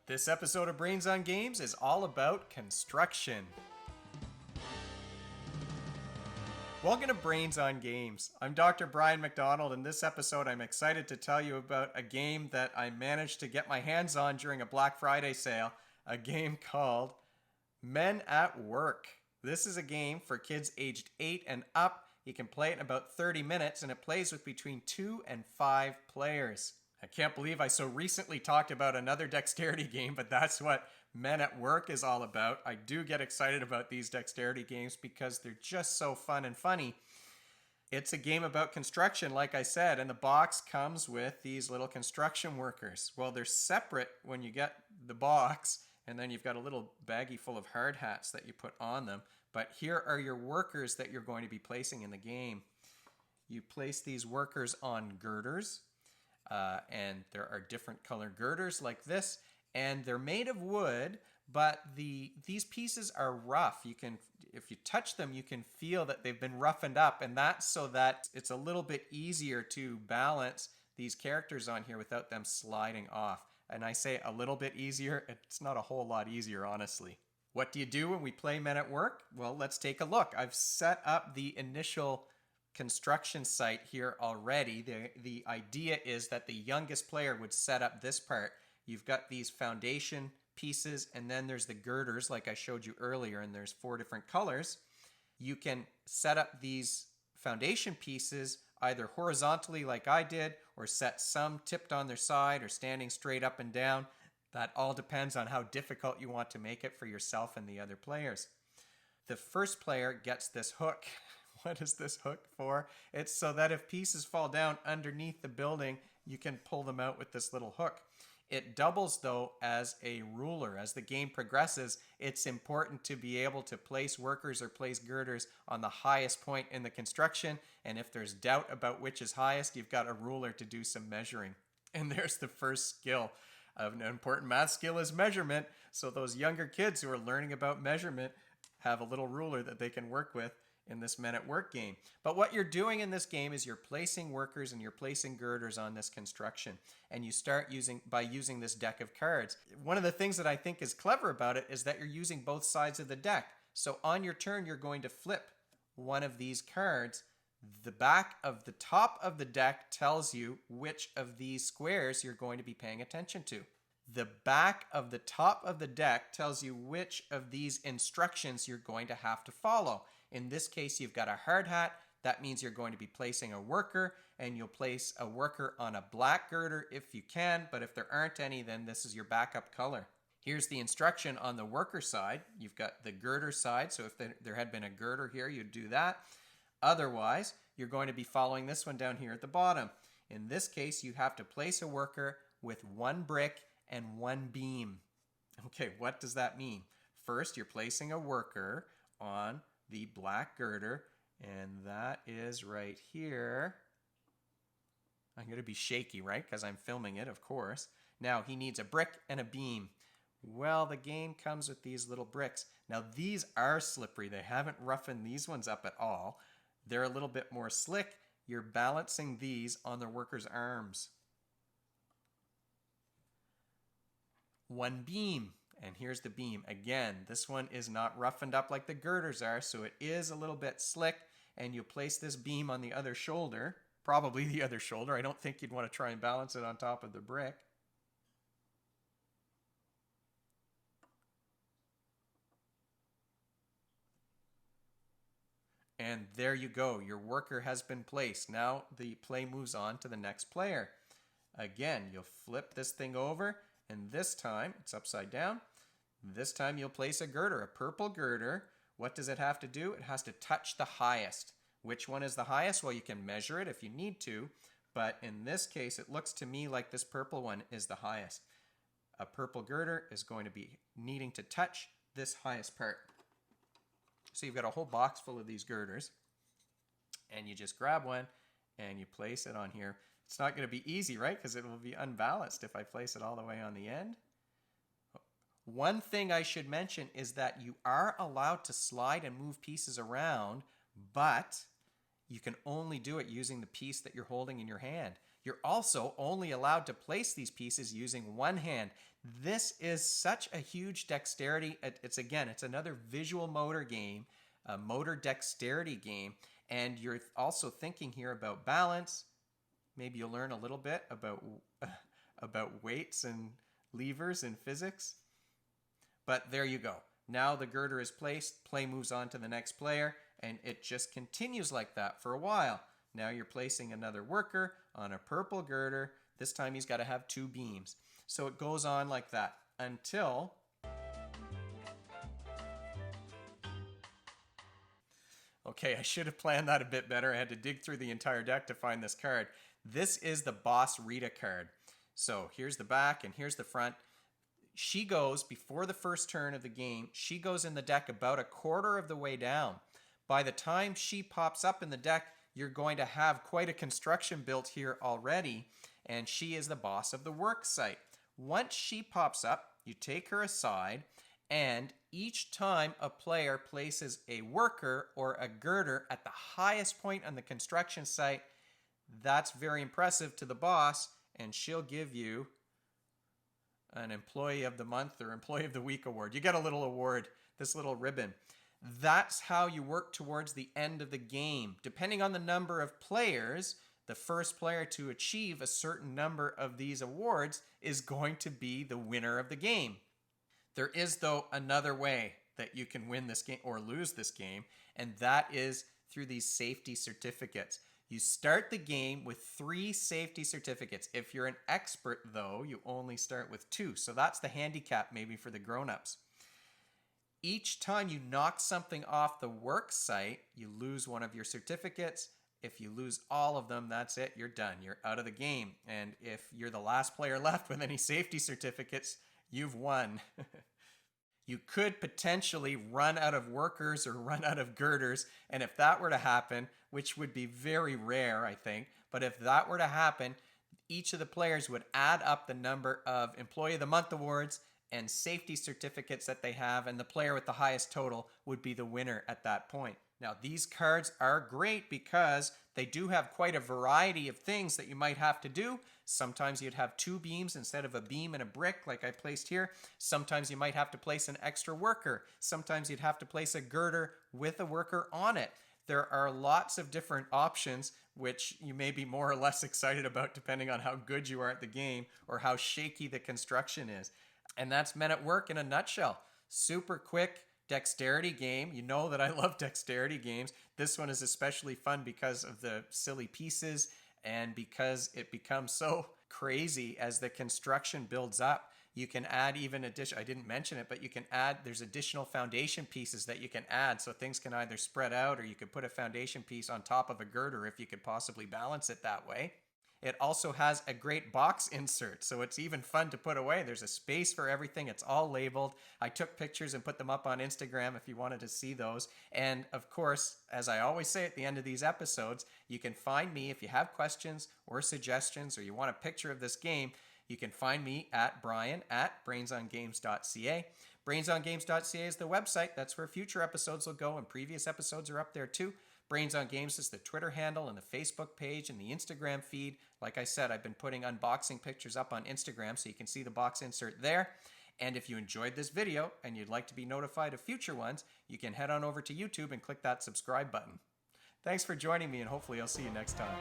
This episode of Brains on Games is all about construction. Welcome to Brains on Games. I'm Dr. Brian McDonald, and this episode I'm excited to tell you about a game that I managed to get my hands on during a Black Friday sale, a game called Men at Work. This is a game for kids aged 8 and up. You can play it in about 30 minutes, and it plays with between 2 and 5 players. I can't believe I so recently talked about another dexterity game, but that's what Men at Work is all about. I do get excited about these dexterity games because they're just so fun and funny. It's a game about construction, like I said, and the box comes with these little construction workers. Well, they're separate when you get the box, and then you've got a little baggie full of hard hats that you put on them. But here are your workers that you're going to be placing in the game. You place these workers on girders. And there are different color girders like this, and they're made of wood, but these pieces are rough. If you touch them, you can feel that they've been roughened up, and that's so that it's a little bit easier to balance these characters on here without them sliding off. And I say a little bit easier, it's not a whole lot easier, honestly. What do you do when we play Men at Work? Well, let's take a look. I've set up the initial construction site here already. The idea is that the youngest player would set up this part. You've got these foundation pieces, and then there's the girders like I showed you earlier, and there's 4 different colors. You can set up these foundation pieces either horizontally like I did, or set some tipped on their side or standing straight up and down. That all depends on how difficult you want to make it for yourself and the other players. The first player gets this hook. What is this hook for? It's so that if pieces fall down underneath the building, you can pull them out with this little hook. It doubles, though, as a ruler. As the game progresses, it's important to be able to place workers or place girders on the highest point in the construction. And if there's doubt about which is highest, you've got a ruler to do some measuring. And there's the first skill. An important math skill is measurement. So those younger kids who are learning about measurement have a little ruler that they can work with in this Men at Work game. But what you're doing in this game is you're placing workers and you're placing girders on this construction. And you start by using this deck of cards. One of the things that I think is clever about it is that you're using both sides of the deck. So on your turn, you're going to flip one of these cards. The back of the top of the deck tells you which of these squares you're going to be paying attention to. The back of the top of the deck tells you which of these instructions you're going to have to follow. In this case, you've got a hard hat. That means you're going to be placing a worker, and you'll place a worker on a black girder if you can, but if there aren't any, then this is your backup color. Here's the instruction on the worker side. You've got the girder side, so if there had been a girder here, you'd do that. Otherwise, you're going to be following this one down here at the bottom. In this case, you have to place a worker with 1 brick and 1 beam. Okay, what does that mean? First, you're placing a worker on the black girder, and that is right here. I'm going to be shaky, right? Because I'm filming it, of course. Now, he needs a brick and a beam. Well, the game comes with these little bricks. Now, these are slippery. They haven't roughened these ones up at all. They're a little bit more slick. You're balancing these on the worker's arms. 1 beam. And here's the beam. Again, this one is not roughened up like the girders are, so it is a little bit slick. And you place this beam on the other shoulder, probably the other shoulder. I don't think you'd want to try and balance it on top of the brick. And there you go. Your worker has been placed. Now the play moves on to the next player. Again, you'll flip this thing over, and this time it's upside down. This time you'll place a girder, a purple girder. What does it have to do? It has to touch the highest. Which one is the highest? Well, you can measure it if you need to, but in this case, it looks to me like this purple one is the highest. A purple girder is going to be needing to touch this highest part. So you've got a whole box full of these girders, and you just grab one and you place it on here. It's not going to be easy, right? Because it will be unbalanced if I place it all the way on the end. One thing I should mention is that you are allowed to slide and move pieces around, but you can only do it using the piece that you're holding in your hand. You're also only allowed to place these pieces using one hand. This is such a huge dexterity. It's another visual motor game, a motor dexterity game. And you're also thinking here about balance. Maybe you'll learn a little bit about weights and levers in physics. But there you go. Now the girder is placed, play moves on to the next player, and it just continues like that for a while. Now you're placing another worker on a purple girder. This time he's got to have 2 beams. So it goes on like that until... Okay, I should have planned that a bit better. I had to dig through the entire deck to find this card. This is the Boss Rita card. So here's the back and here's the front. She goes, before the first turn of the game, she goes in the deck about a quarter of the way down. By the time she pops up in the deck, you're going to have quite a construction built here already, and she is the boss of the work site. Once she pops up, you take her aside, and each time a player places a worker or a girder at the highest point on the construction site, that's very impressive to the boss, and she'll give you an Employee of the Month or Employee of the Week award. You get a little award, this little ribbon. That's how you work towards the end of the game. Depending on the number of players, the first player to achieve a certain number of these awards is going to be the winner of the game. There is, though, another way that you can win this game or lose this game, and that is through these safety certificates. You start the game with 3 safety certificates. If you're an expert, though, you only start with 2. So that's the handicap maybe for the grown-ups. Each time you knock something off the work site, you lose one of your certificates. If you lose all of them, that's it. You're done. You're out of the game. And if you're the last player left with any safety certificates, you've won. You could potentially run out of workers or run out of girders. And if that were to happen, which would be very rare, I think, but if that were to happen, each of the players would add up the number of Employee of the Month awards and safety certificates that they have, and the player with the highest total would be the winner at that point. Now, these cards are great because they do have quite a variety of things that you might have to do. Sometimes you'd have 2 beams instead of a beam and a brick like I placed here. Sometimes you might have to place an extra worker. Sometimes you'd have to place a girder with a worker on it. There are lots of different options which you may be more or less excited about depending on how good you are at the game or how shaky the construction is. And that's Men at Work in a nutshell. Super quick dexterity game. You know that I love dexterity games. This one is especially fun because of the silly pieces and because it becomes so crazy as the construction builds up. You can add even I didn't mention it, but you can add, there's additional foundation pieces that you can add. So things can either spread out or you could put a foundation piece on top of a girder if you could possibly balance it that way. It also has a great box insert, so it's even fun to put away. There's a space for everything. It's all labeled. I took pictures and put them up on Instagram if you wanted to see those. And of course, as I always say at the end of these episodes, you can find me if you have questions or suggestions or you want a picture of this game. You can find me at brian@brainsongames.ca. Brainsongames.ca is the website. That's where future episodes will go, and previous episodes are up there too. Brains on Games is the Twitter handle and the Facebook page and the Instagram feed. Like I said, I've been putting unboxing pictures up on Instagram so you can see the box insert there. And if you enjoyed this video and you'd like to be notified of future ones, you can head on over to YouTube and click that subscribe button. Thanks for joining me, and hopefully I'll see you next time.